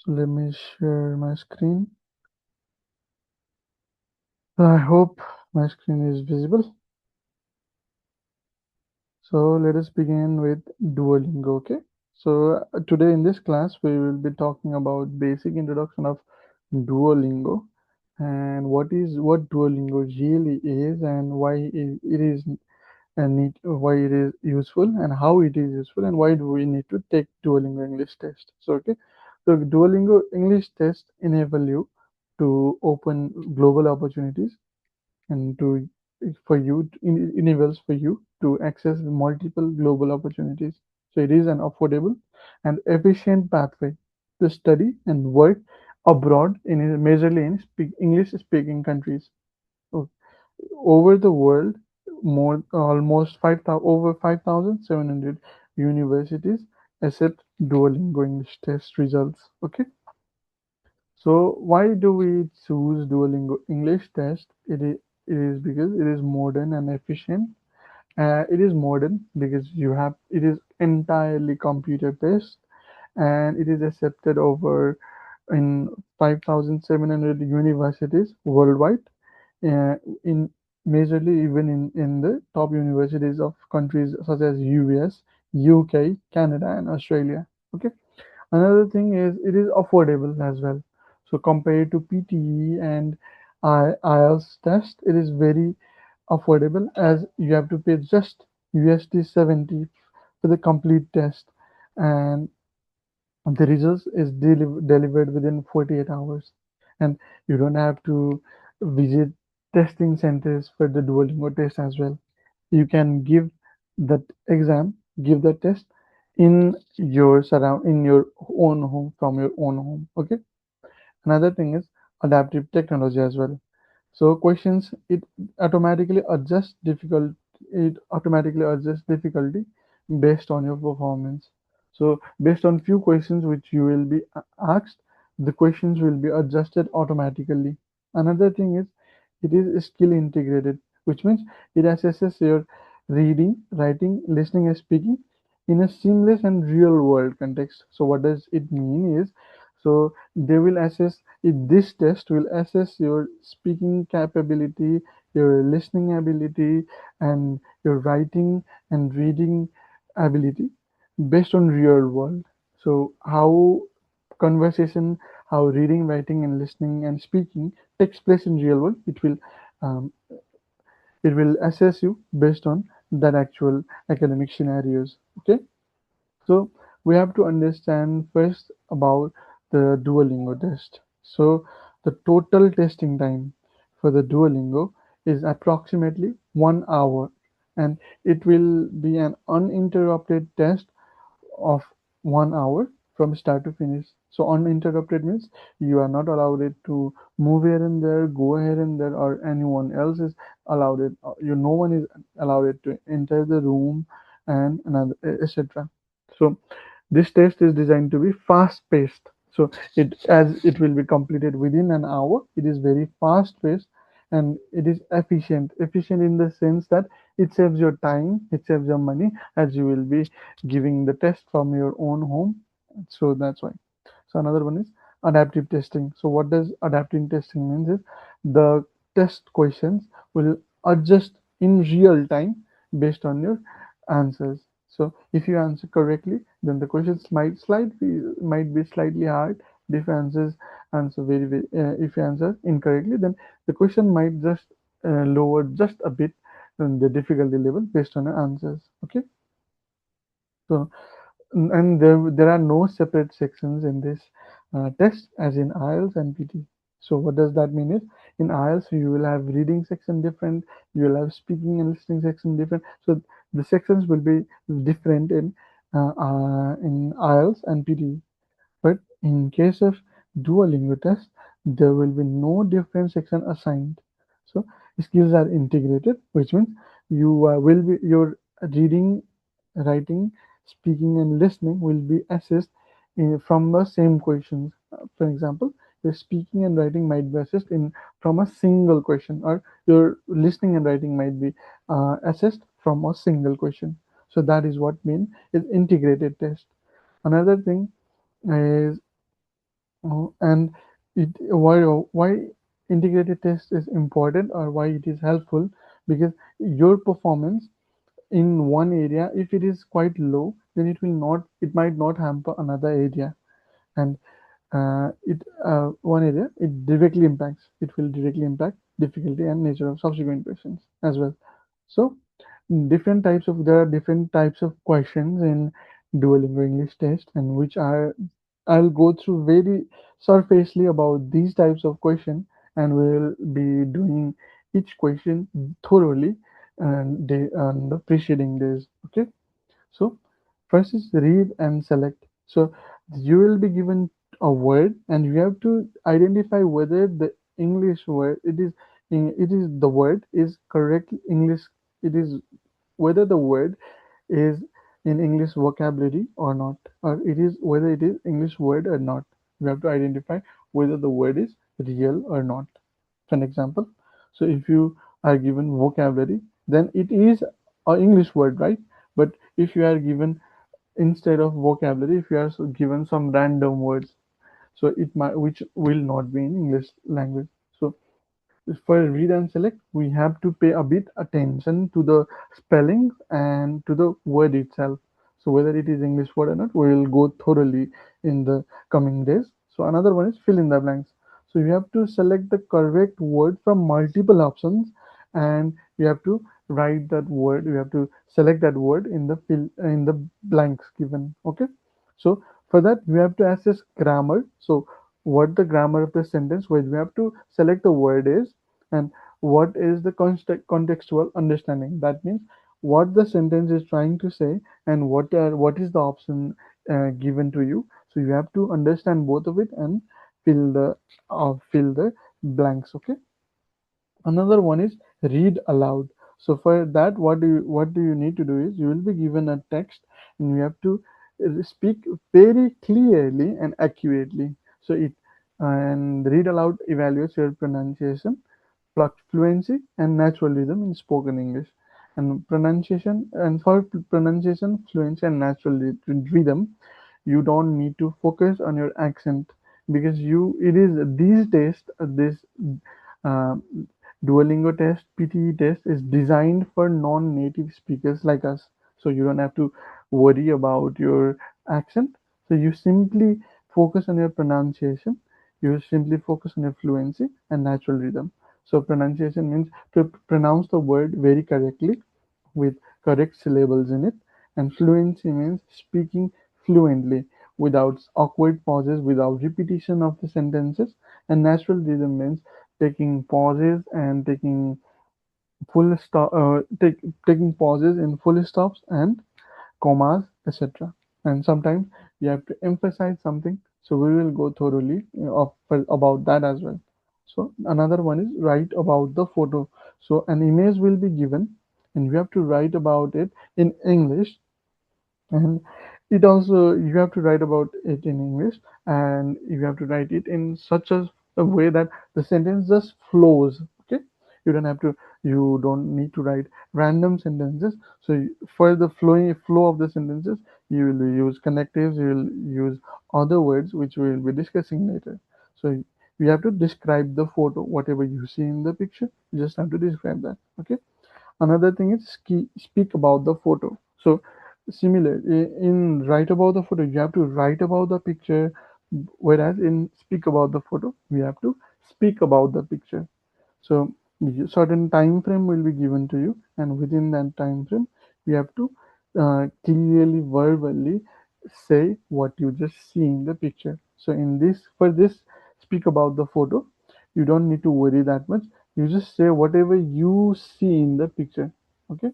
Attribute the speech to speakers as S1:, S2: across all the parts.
S1: So let me share my screen. I hope my screen is visible. So let us begin with Duolingo, okay? So today in this class we will be talking about basic introduction of Duolingo and what Duolingo really is and why it is why it is useful and how it is useful and why do we need to take Duolingo English test. So okay, so Duolingo English test enable you to open global opportunities and to for you enables for you to access multiple global opportunities. So it is an affordable and efficient pathway to study and work abroad in majorly in English speaking countries. So over the world, more almost 5,000 over 5,700 universities accept Duolingo English test results. Okay, so why do we choose Duolingo English test? It is because it is modern and efficient. It is modern because it is entirely computer based and it is accepted over in 5,700 universities worldwide, in majorly even in the top universities of countries such as US, UK, Canada, and Australia. Okay. Another thing is it is affordable as well. So compared to PTE and IELTS test, it is very affordable as you have to pay just USD 70 for the complete test, and the results is delivered within 48 hours, and you don't have to visit testing centers for the Duolingo test as well. You can give that exam, give the test in your own home from your own home. Okay. Another thing is adaptive technology as well. So questions it automatically adjusts difficulty based on your performance. So based on few questions which you will be asked, the questions will be adjusted automatically. Another thing is it is skill integrated, which means it assesses your reading, writing, listening, and speaking in a seamless and real world context. So what does it mean is, so they will assess this test will assess your speaking capability, your listening ability, and your writing and reading ability based on real world. So how conversation, how reading, writing, and listening and speaking takes place in real world, um, it will assess you based on that actual academic scenarios. Okay, so we have to understand first about the Duolingo test. So the total testing time for the Duolingo is approximately 1 hour, and it will be an uninterrupted test of 1 hour from start to finish. So uninterrupted means you are not allowed it to move here and there, go here and there, or anyone else is allowed it. No one is allowed it to enter the room and another etc. So this test is designed to be fast paced. So it will be completed within an hour. It is very fast paced and it is efficient. Efficient in the sense that it saves your time, it saves your money as you will be giving the test from your own home. So that's why. So another one is adaptive testing. So what does adaptive testing means is the test questions will adjust in real time based on your answers. So if you answer correctly, then the questions might be slightly hard. If you if you answer incorrectly, then the question might just lower just a bit the difficulty level based on your answers. Okay, so and there are no separate sections in this test as in IELTS and PT. So what does that mean is in IELTS you will have reading section different, you will have speaking and listening section different. So the sections will be different in IELTS and PT. But in case of Duolingo test, there will be no different section assigned. So skills are integrated, which means will be your reading, writing, speaking, and listening will be assessed from the same questions. For example, your speaking and writing might be assessed in from a single question, or your listening and writing might be assessed from a single question. So that is what mean is integrated test. Another thing is And why integrated test is important, or why it is helpful, because your performance in one area, if it is quite low, then it might not hamper another area. And it one area, it will directly impact difficulty and nature of subsequent questions as well. So there are different types of questions in Duolingo English test, and which are I'll go through very surfacely about these types of question, and we'll be doing each question thoroughly and day on the preceding days. Okay, so first is read and select. So you will be given a word, and you have to identify whether the English word it is the word is correct English. It is whether the word is in English vocabulary or not, or it is whether it is English word or not. You have to identify whether the word is real or not. For an example, so if you are given vocabulary, then it is a English word, right? But if you are given instead of vocabulary, if you are given some random words, so it might which will not be in English language. So for read and select, we have to pay a bit attention to the spelling and to the word itself. So whether it is English word or not, we will go thoroughly in the coming days. So another one is fill in the blanks. So you have to select the correct word from multiple options, and you have to write that word. You have to select that word in the blanks given. Okay. So for that, we have to assess grammar. So what the grammar of the sentence, where we have to select the word is, and what is the contextual understanding. That means what the sentence is trying to say, and what is the option given to you. So you have to understand both of it and fill the fill the blanks. Okay. Another one is read aloud. So for that, what do you need to do is, you will be given a text, and you have to speak very clearly and accurately. So it and read aloud evaluates your pronunciation, fluency, and natural rhythm in spoken English. And for pronunciation, fluency, and natural rhythm, you don't need to focus on your accent, because you it is these tests this uh, Duolingo test, PTE test, is designed for non-native speakers like us. So you don't have to worry about your accent. So you simply focus on your pronunciation. You simply focus on your fluency and natural rhythm. So pronunciation means to pronounce the word very correctly with correct syllables in it. And fluency means speaking fluently without awkward pauses, without repetition of the sentences. And natural rhythm means taking pauses and taking pauses in full stops and commas, etc. And sometimes you have to emphasize something. So we will go thoroughly about that as well. So another one is write about the photo. So an image will be given, and you have to write about it in English, and it also you have to write about it in English, and you have to write it in such a way that the sentence just flows. Okay, you don't need to write random sentences. So for the flow of the sentences, you will use connectives, you will use other words which we will be discussing later. So you have to describe the photo, whatever you see in the picture, you just have to describe that. Okay. Another thing is speak about the photo. So similar in write about the photo, you have to write about the picture, whereas in speak about the photo, we have to speak about the picture. So certain time frame will be given to you, and within that time frame, you have to clearly verbally say what you just see in the picture. So for this speak about the photo, you don't need to worry that much. You just say whatever you see in the picture. Okay,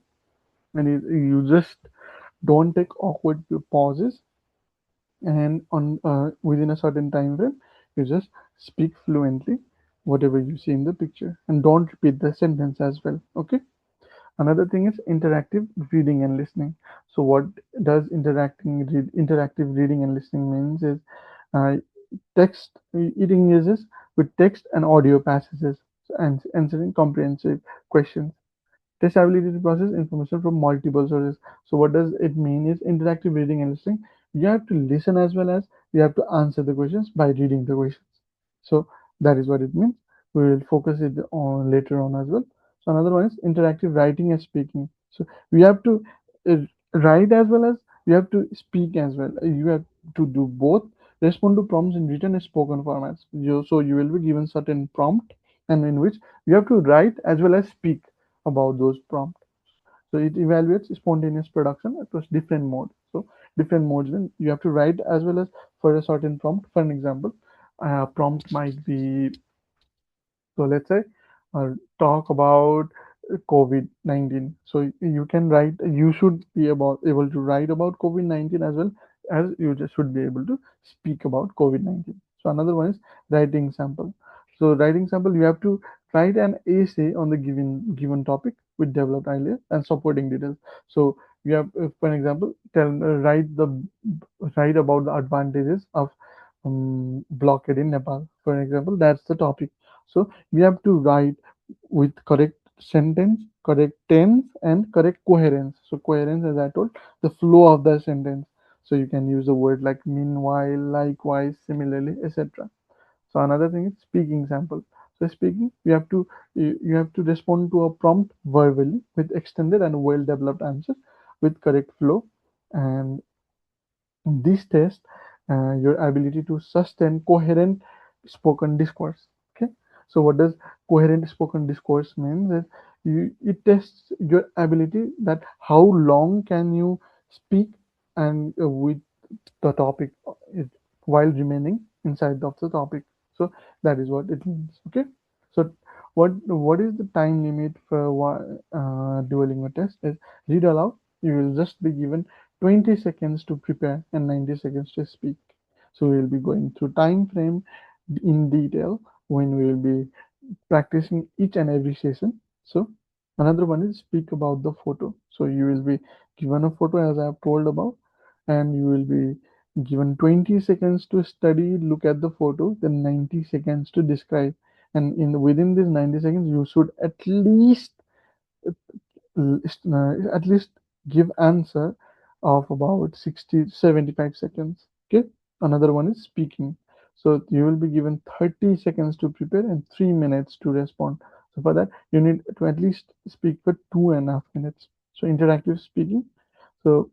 S1: and you just don't take awkward pauses, and on within a certain time frame, you just speak fluently whatever you see in the picture, and don't repeat the sentence as well. Okay. Another thing is interactive reading and listening. So what does interactive reading and listening means is uh, it engages with text and audio passages, and answering comprehensive questions. Test ability to process information from multiple sources. So what does it mean is interactive reading and listening. You have to listen as well as we have to answer the questions by reading the questions. So that is what it means. We will focus it on later on as well. So another one is interactive writing and speaking. So we have to uh, write as well as you have to speak as well. You have to do both. Respond to prompts in written and spoken formats. So you will be given certain prompt, and in which you have to write as well as speak about those prompts. So it evaluates spontaneous production across different modes. So different modes, then you have to write as well as for a certain prompt. For an example, prompt might be, so let's say, talk about COVID-19. So you can write, you should be able to write about COVID-19 as well as you just should be able to speak about COVID-19. So another one is writing sample. So writing sample, you have to write an essay on the given topic with developed ideas and supporting details. So you have, for an example, write about the advantages of blockade in Nepal. For example, that's the topic. So we have to write with correct sentence, correct tense, and correct coherence. So coherence, as I told, the flow of the sentence. So you can use a word like meanwhile, likewise, similarly, etc. So another thing is speaking sample. So speaking, you have to respond to a prompt verbally with extended and well developed answers with correct flow, and this test your ability to sustain coherent spoken discourse. Okay, so what does coherent spoken discourse mean? That it tests your ability, that how long can you speak and with the topic while remaining inside of the topic. So that is what it means. Okay, so what is the time limit for Duolingo test? Is read aloud. You will just be given 20 seconds to prepare and 90 seconds to speak. So we will be going through time frame in detail when we will be practicing each and every session. So another one is speak about the photo. So you will be given a photo as I have told about, and you will be given 20 seconds to study, look at the photo, then 90 seconds to describe. And in within these 90 seconds, you should at least give answer of about 60 to 75 seconds. Okay, another one is speaking. So you will be given 30 seconds to prepare and 3 minutes to respond. So for that you need to at least speak for 2.5 minutes. So interactive speaking, so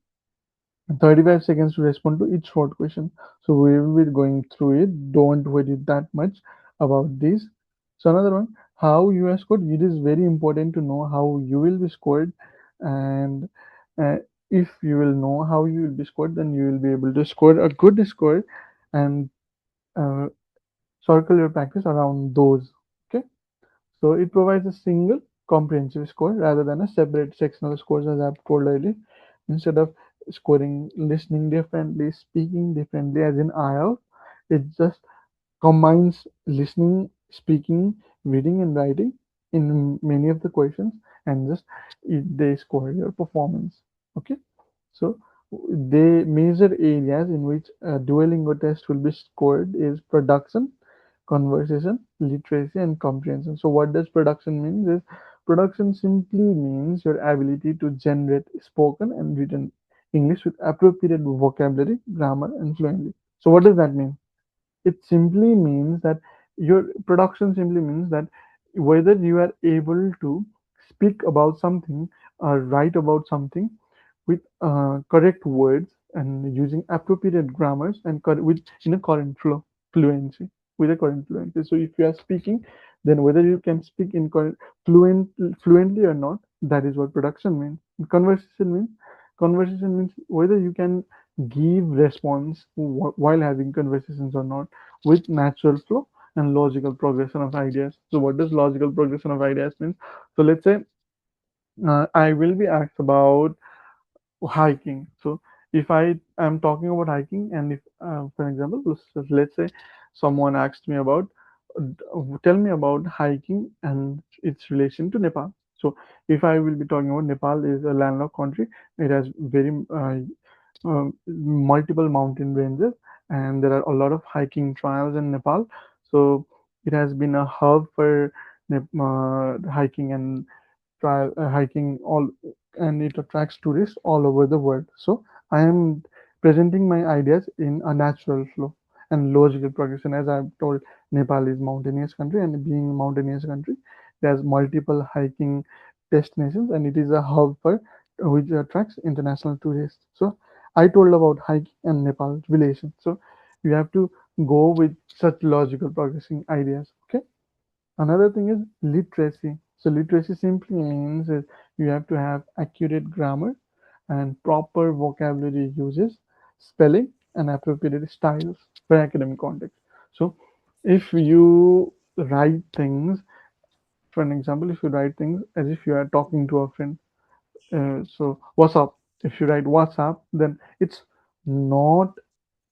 S1: 35 seconds to respond to each short question. So we will be going through it. Don't worry that much about this. So another one, how you are scored. It is very important to know how you will be scored, and uh, if you will know how you will be scored, then you will be able to score a good score, and uh, circle your practice around those. Okay. So it provides a single comprehensive score rather than a separate sectional scores, as I've told earlier. Instead of scoring listening differently, speaking differently, as in IELTS, it just combines listening, speaking, reading, and writing in many of the questions, and just they score your performance. Okay, so the major areas in which a Duolingo test will be scored is production, conversation, literacy, and comprehension. So what does production mean? Is production simply means your ability to generate spoken and written English with appropriate vocabulary, grammar, and fluently. So what does that mean? It simply means that your production simply means that whether you are able to speak about something or write about something with correct words and using appropriate grammars and with in a current fluency with a current fluency. So if you are speaking, then whether you can speak in current fluently or not, that is what production means. Conversation means whether you can give response while having conversations or not, with natural flow and logical progression of ideas. So what does logical progression of ideas mean? So let's say I will be asked about hiking. So if I am talking about hiking, and if, for example, let's say someone asked me about, tell me about hiking and its relation to Nepal. So if I will be talking about, Nepal is a landlocked country. It has very multiple mountain ranges, and there are a lot of hiking trails in Nepal. So it has been a hub for hiking and hiking all, and it attracts tourists all over the world. So I am presenting my ideas in a natural flow and logical progression. As I've told, Nepal is mountainous country, and being a mountainous country, there's multiple hiking destinations, and it is a hub for which attracts international tourists. So I told about hiking and Nepal relation. So you have to go with such logical progressing ideas. Okay. Another thing is literacy. So literacy simply means is you have to have accurate grammar and proper vocabulary uses, spelling, and appropriate styles for academic context. So if you write things, for an example, if you write things as if you are talking to a friend, so what's up? If you write what's up, then it's not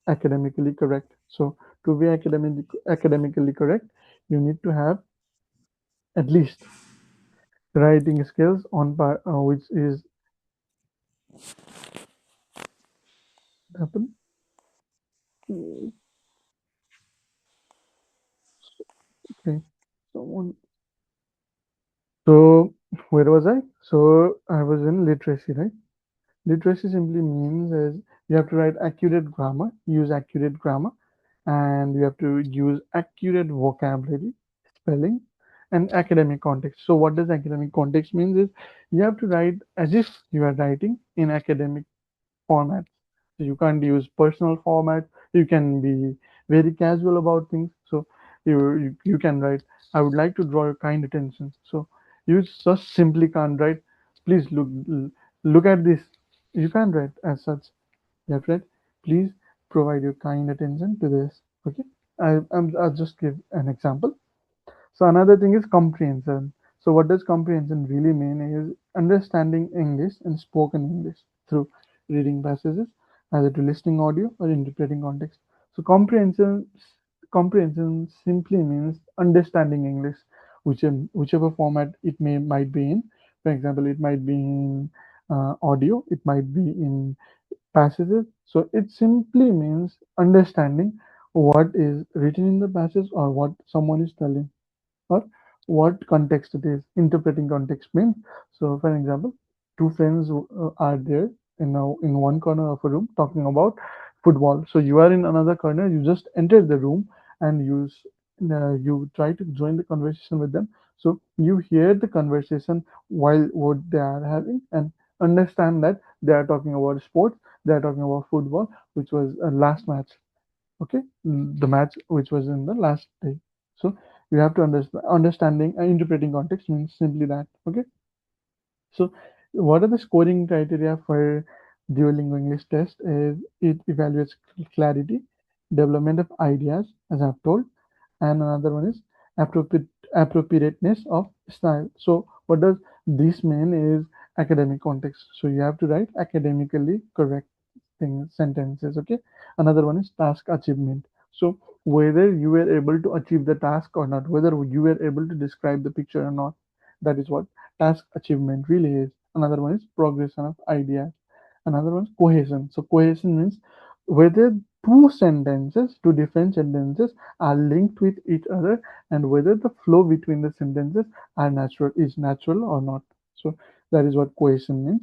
S1: academically correct. So to be academically correct, you need to have at least writing skills on which is happen. Okay. So, so where was I? So I was in literacy, right? Literacy simply means is you have to write accurate grammar, use accurate grammar, and you have to use accurate vocabulary, spelling, and academic context. So what does academic context means is you have to write as if you are writing in academic formats. So you can't use personal format. You can be very casual about things. So you can write, I would like to draw your kind attention. So you just simply can't write, please look at this. You can't write as such. You have to write, please provide your kind attention to this. Okay. I'll just give an example. So another thing is comprehension. So what does comprehension really mean is understanding English and spoken English through reading passages, either to listening audio or interpreting context. So comprehension simply means understanding English, whichever format it might be in. For example, it might be in audio, it might be in passages. So it simply means understanding what is written in the passage or what someone is telling or what context it is. Interpreting context means, so for example, two friends are there in one corner of a room talking about football. So you are in another corner, you just enter the room and you try to join the conversation with them. So you hear the conversation while what they are having and understand that they are talking about sports, they are talking about football, which was a last match. Okay, the match which was in the last day. So you have to understanding and interpreting context means simply that. Okay, so what are the scoring criteria for Duolingo English test? Is it evaluates clarity, development of ideas, as I've told, and another one is appropriate appropriateness of style. So what does this mean is academic context. So you have to write academically correct things, sentences. Okay. Another one is task achievement. So whether you were able to achieve the task or not, whether you were able to describe the picture or not, that is what task achievement really is. Another one is progression of ideas. Another one is cohesion. So cohesion means whether two different sentences are linked with each other and whether the flow between the sentences is natural or not. So that is what cohesion means.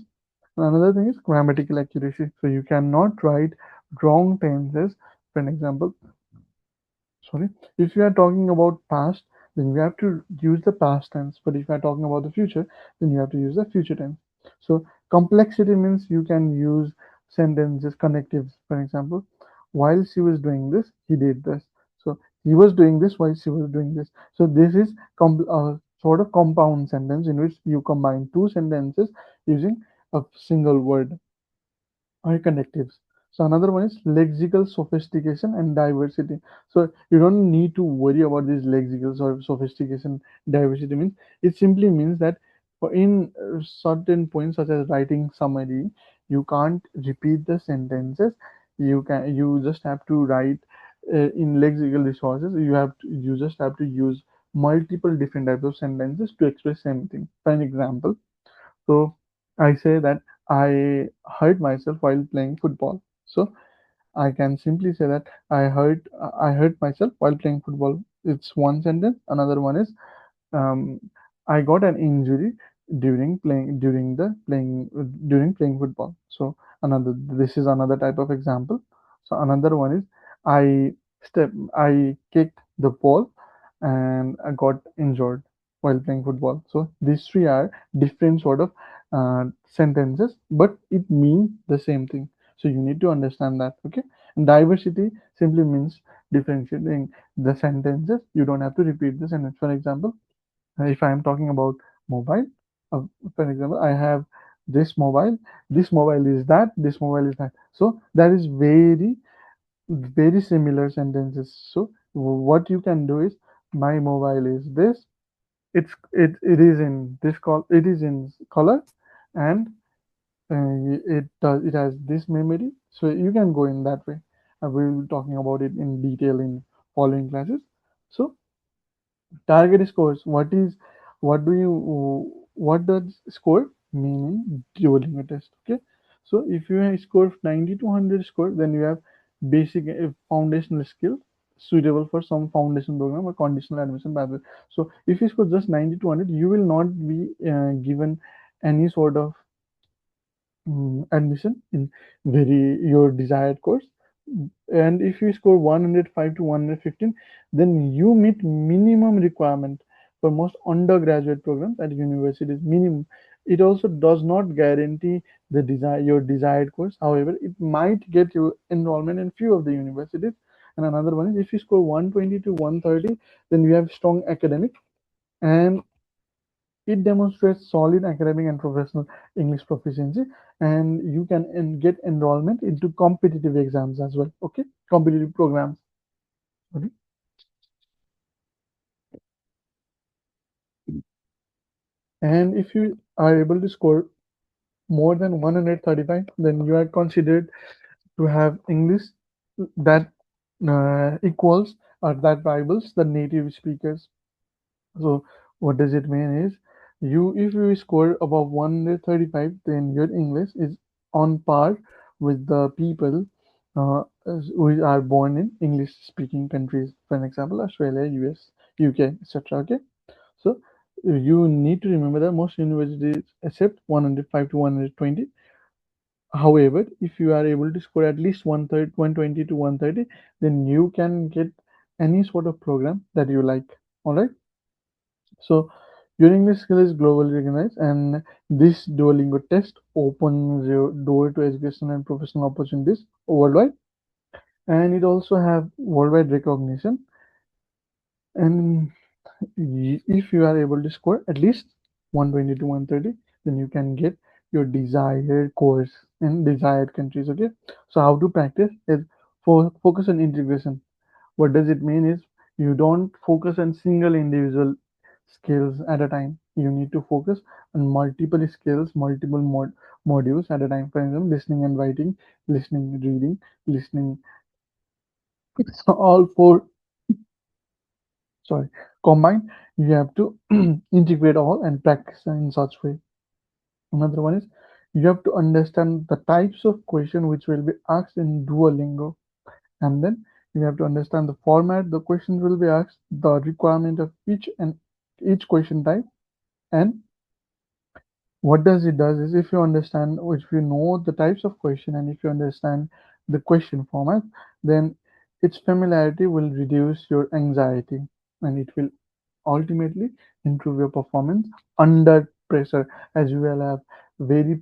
S1: Another thing is grammatical accuracy. So you cannot write wrong tenses. For an example, sorry, if you are talking about past, then you have to use the past tense. But if you are talking about the future, then you have to use the future tense. So complexity means you can use sentences, connectives. For example, while she was doing this, he did this. So he was doing this while she was doing this. So this is sort of compound sentence in which you combine two sentences using a single word or connectives. So another one is lexical sophistication and diversity. So you don't need to worry about these lexical or sophistication. Diversity means it simply means that in certain points such as writing summary, you can't repeat the sentences. You just have to write in lexical resources. You just have to use multiple different types of sentences to express same thing. For an example, so I say that I hurt myself while playing football. So I can simply say that I hurt myself while playing football. It's one sentence. Another one is um, I got an injury during playing football. So Another, this is another type of example. So another one is, I I kicked the ball and I got injured while playing football. So these three are different sort of sentences, but it means the same thing. So you need to understand that. Okay. And diversity simply means differentiating the sentences. You don't have to repeat the sentence. For example, if I am talking about mobile, uh, for example, I have this mobile, this mobile is that, this mobile is that. So that is very similar sentences. So what you can do is, my mobile is this, it is in this it is in color, and it has this memory. So you can go in that way. We'll be talking about it in detail in following classes. So target scores. What does score mean in Duolingo test? Okay, so if you have score 90 to 100 score, then you have basic foundational skill suitable for some foundation program or conditional admission pathway. So if you score just 90 to 100, you will not be given any sort of admission in very your desired course. And if you score 105 to 115, then you meet minimum requirement for most undergraduate programs at universities. Minimum. It also does not guarantee the your desired course. However, it might get you enrollment in few of the universities. And another one is, if you score 120 to 130, then you have strong academic, and it demonstrates solid academic and professional English proficiency, and you can get enrollment into competitive exams as well. Okay, competitive programs. Okay. And if you are able to score more than 135, then you are considered to have English that equals or that rivals the native speakers. So what does it mean is, if you score above 135, then your English is on par with the people who are born in English speaking countries. For example, Australia, US, UK, etc. Okay. So you need to remember that most universities accept 105 to 120. However, if you are able to score at least 120 to 130, then you can get any sort of program that you like. All right. So your English skill is globally recognized, and this Duolingo test opens your door to education and professional opportunities worldwide. And it also have worldwide recognition. And if you are able to score at least 120 to 130, then you can get your desired course in desired countries. Okay. So how to practice is, for focus on integration. What does it mean is, you don't focus on single individual skills at a time. You need to focus on multiple skills, multiple modules at a time. For example, listening and writing, listening, reading, listening. So all four, sorry, combined. You have to integrate all and practice in such way. Another one is, you have to understand the types of question which will be asked in Duolingo, and then you have to understand the format the questions will be asked, the requirement of each question type. And what does it does is, if you understand, or if you know the types of question, and if you understand the question format, then its familiarity will reduce your anxiety, and it will ultimately improve your performance under pressure, as you will have very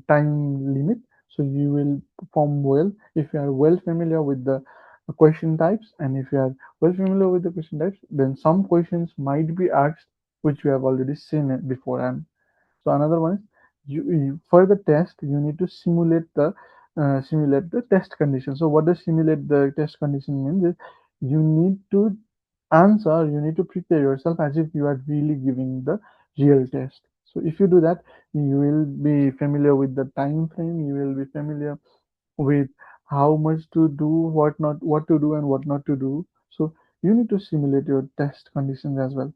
S1: time limit. So you will perform well if you are well familiar with the question types. And if you are well familiar with the question types, then some questions might be asked which you have already seen it beforehand. So another one is, for the test you need to simulate the test condition. So what does simulate the test condition means is, you need to you need to prepare yourself as if you are really giving the real test. So if you do that, you will be familiar with the time frame. You will be familiar with how much to do, what to do and what not to do. So you need to simulate your test conditions as well.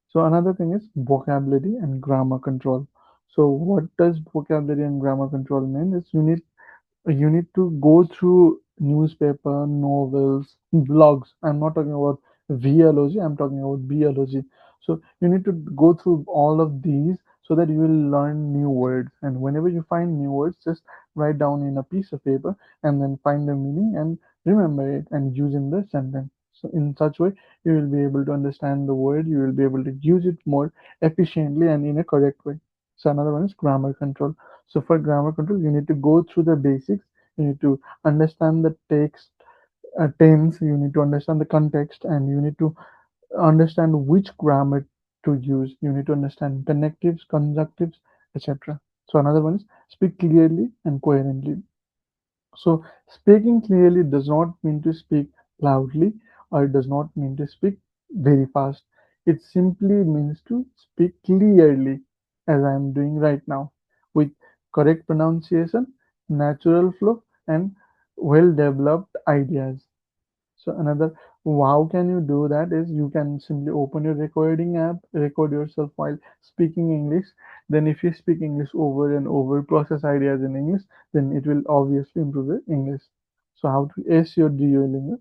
S1: So another thing is vocabulary and grammar control. So what does vocabulary and grammar control mean? Is you need to go through newspaper, novels, blogs. I'm not talking about VLOG, I'm talking about BLOG. So you need to go through all of these so that you will learn new words. And whenever you find new words, just write down in a piece of paper and then find the meaning and remember it and use in the sentence. So in such way, you will be able to understand the word, you will be able to use it more efficiently and in a correct way. So another one is grammar control. So for grammar control, you need to go through the basics. You need to understand the text, tense. You need to understand the context, and you need to understand which grammar to use. You need to understand connectives, conjunctives, etc. So another one is speak clearly and coherently. So speaking clearly does not mean to speak loudly or it does not mean to speak very fast. It simply means to speak clearly as I am doing right now with correct pronunciation, natural flow and well developed ideas. So another, how can you do that is you can simply open your recording app, record yourself while speaking English. Then if you speak English over and over, process ideas in English, then it will obviously improve your English. So how to ace your Duolingo?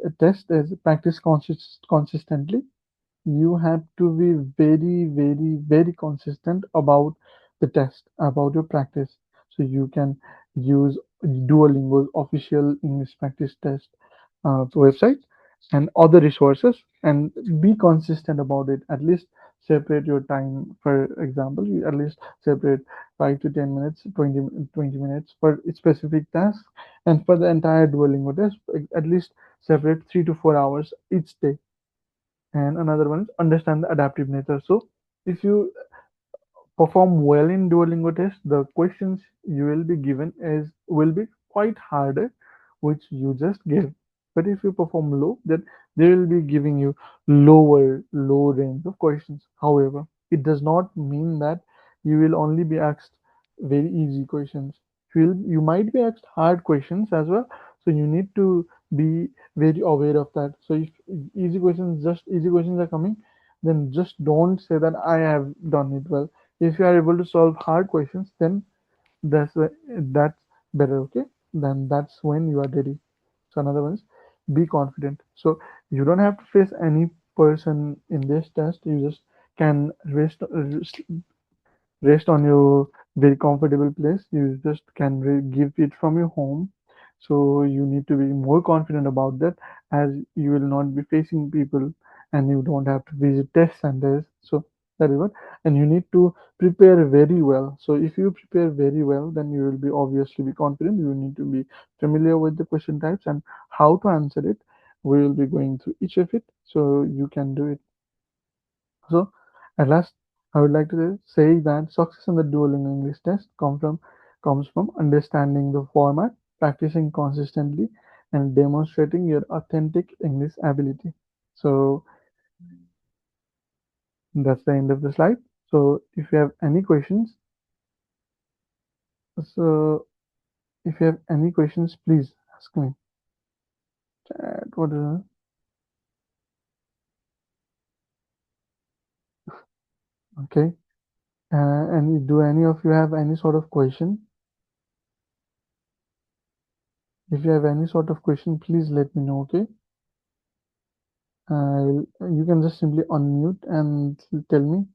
S1: A test is practice consistently. You have to be very, very, very consistent about the test, about your practice. So you can use Duolingo's official English practice test website and other resources and be consistent about it. At least separate your time. For example, you at least separate 5 to 10 minutes, 20 minutes for a specific task. And for the entire Duolingo test, at least separate 3 to 4 hours each day. And another one is understand the adaptive nature. So if you perform well in Duolingo test, the questions you will be given is will be quite harder, which you just give. But if you perform low, then they will be giving you low range of questions. However, it does not mean that you will only be asked very easy questions. You might be asked hard questions as well. So you need to be very aware of that. So if easy questions are coming, then just don't say that I have done it well. If you are able to solve hard questions, then that's better. Okay, then that's when you are ready. So another one is be confident. So you don't have to face any person in this test. You just can rest on your very comfortable place. You just can give it from your home. So you need to be more confident about that as you will not be facing people and you don't have to visit test centers. So that is what. And you need to prepare very well. So if you prepare very well, then you will be obviously be confident. You need to be familiar with the question types and how to answer it. We will be going through each of it so you can do it. So, at last, I would like to say that success in the Duolingo English test comes from understanding the format, practicing consistently, and demonstrating your authentic English ability. So that's the end of the slide. So if you have any questions, so if you have any questions, please ask me. What is okay? And do any of you have any sort of question? If you have any sort of question, please let me know. Okay. You can just simply unmute and tell me.